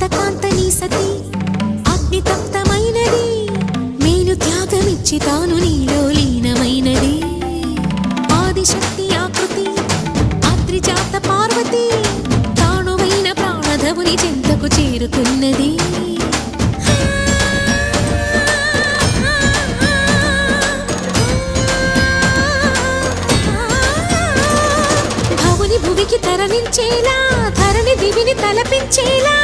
కాంత నీ సతి అగ్ని తప్తమైనది మేలు త్యాగమిచ్చి తాను నీలో లీనమైనది ఆదిశక్తి ఆకృతి అత్రిజాత పార్వతి తానువైన ప్రాణధవుని చెంతకు చేరుతున్నది భువికి తరలించేలా ధరణి దివిని తలపించేలా